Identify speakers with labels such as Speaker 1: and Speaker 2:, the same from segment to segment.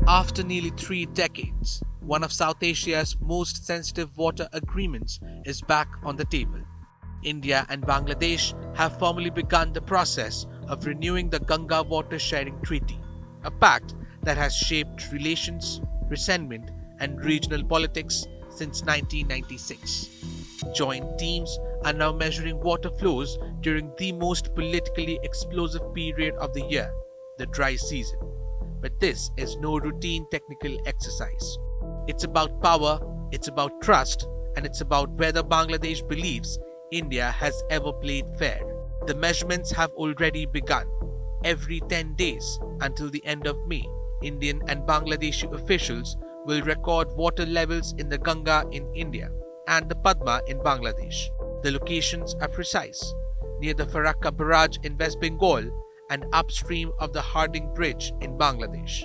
Speaker 1: After nearly 3 decades, one of South Asia's most sensitive water agreements is back on the table. India and Bangladesh have formally begun the process of renewing the Ganga Water Sharing Treaty, a pact that has shaped relations, resentment, and regional politics since 1996. Joint teams are now measuring water flows during the most politically explosive period of the year, the dry season. But this is no routine technical exercise. It's about power, it's about trust, and it's about whether Bangladesh believes India has ever played fair. The measurements have already begun. Every 10 days until the end of May, Indian and Bangladeshi officials will record water levels in the Ganga in India and the Padma in Bangladesh. The locations are precise, near the Farakka Barrage in West Bengal and upstream of the Hardinge Bridge in Bangladesh.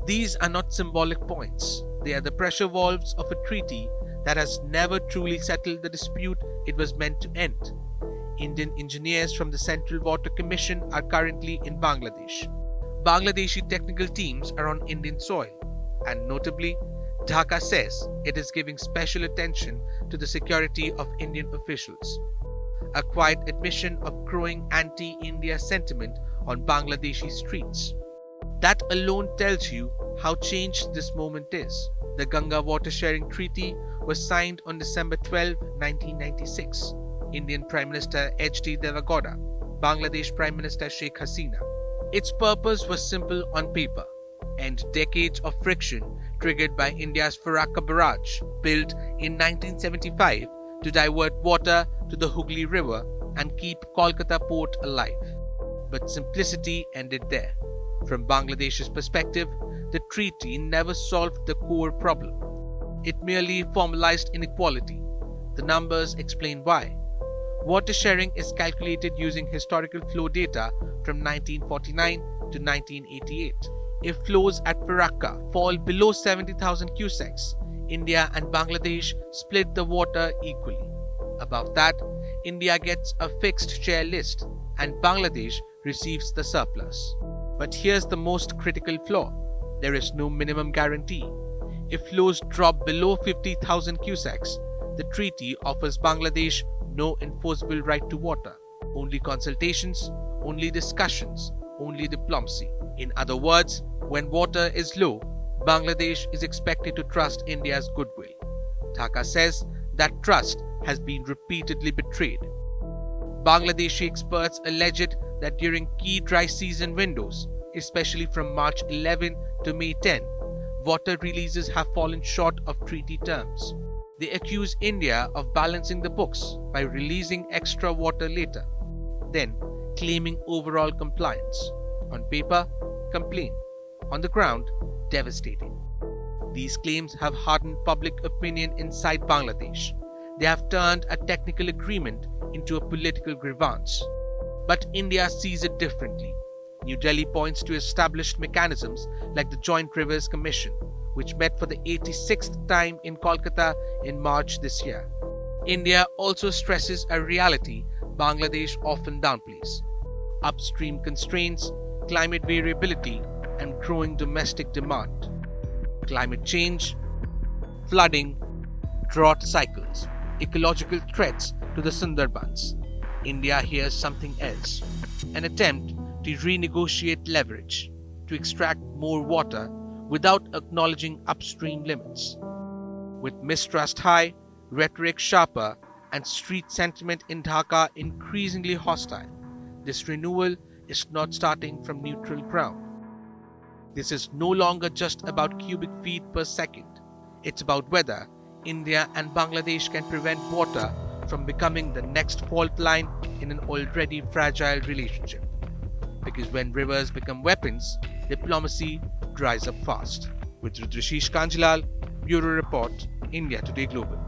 Speaker 1: These are not symbolic points. They are the pressure valves of a treaty that has never truly settled the dispute it was meant to end. Indian engineers from the Central Water Commission are currently in Bangladesh. Bangladeshi technical teams are on Indian soil, and notably, Dhaka says it is giving special attention to the security of Indian officials. A quiet admission of growing anti-India sentiment on Bangladeshi streets. That alone tells you how changed this moment is. The Ganga Water Sharing Treaty was signed on December 12, 1996. Indian Prime Minister H.D. Devagowda, Bangladesh Prime Minister Sheikh Hasina. Its purpose was simple on paper: end decades of friction triggered by India's Farakka Barrage, built in 1975 to divert water to the Hooghly River and keep Kolkata port alive. But simplicity ended there. From Bangladesh's perspective, the treaty never solved the core problem. It merely formalized inequality. The numbers explain why. Water sharing is calculated using historical flow data from 1949 to 1988. If flows at Farakka fall below 70,000 cusecs, India and Bangladesh split the water equally. Above that, India gets a fixed share list and Bangladesh receives the surplus. But here's the most critical flaw: there is no minimum guarantee. If flows drop below 50,000 cusecs, the treaty offers Bangladesh no enforceable right to water. Only consultations, only discussions, only diplomacy. In other words, when water is low, Bangladesh is expected to trust India's goodwill. Dhaka says that trust has been repeatedly betrayed. Bangladeshi experts alleged that during key dry season windows, especially from March 11 to May 10, water releases have fallen short of treaty terms. They accuse India of balancing the books by releasing extra water later, then claiming overall compliance. On paper, complaint. On the ground, devastating. These claims have hardened public opinion inside Bangladesh. They have turned a technical agreement into a political grievance. But India sees it differently. New Delhi points to established mechanisms like the Joint Rivers Commission, which met for the 86th time in Kolkata in March this year. India also stresses a reality Bangladesh often downplays: upstream constraints, climate variability, and growing domestic demand. Climate change, flooding, drought cycles, ecological threats to the Sundarbans. India hears something else: an attempt to renegotiate leverage, to extract more water without acknowledging upstream limits. With mistrust high, rhetoric sharper, and street sentiment in Dhaka increasingly hostile, this renewal is not starting from neutral ground. This is no longer just about cubic feet per second. It's about whether India and Bangladesh can prevent water from becoming the next fault line in an already fragile relationship. Because when rivers become weapons, diplomacy dries up fast. With Rudrashish Kanjilal, Bureau Report, India Today Global.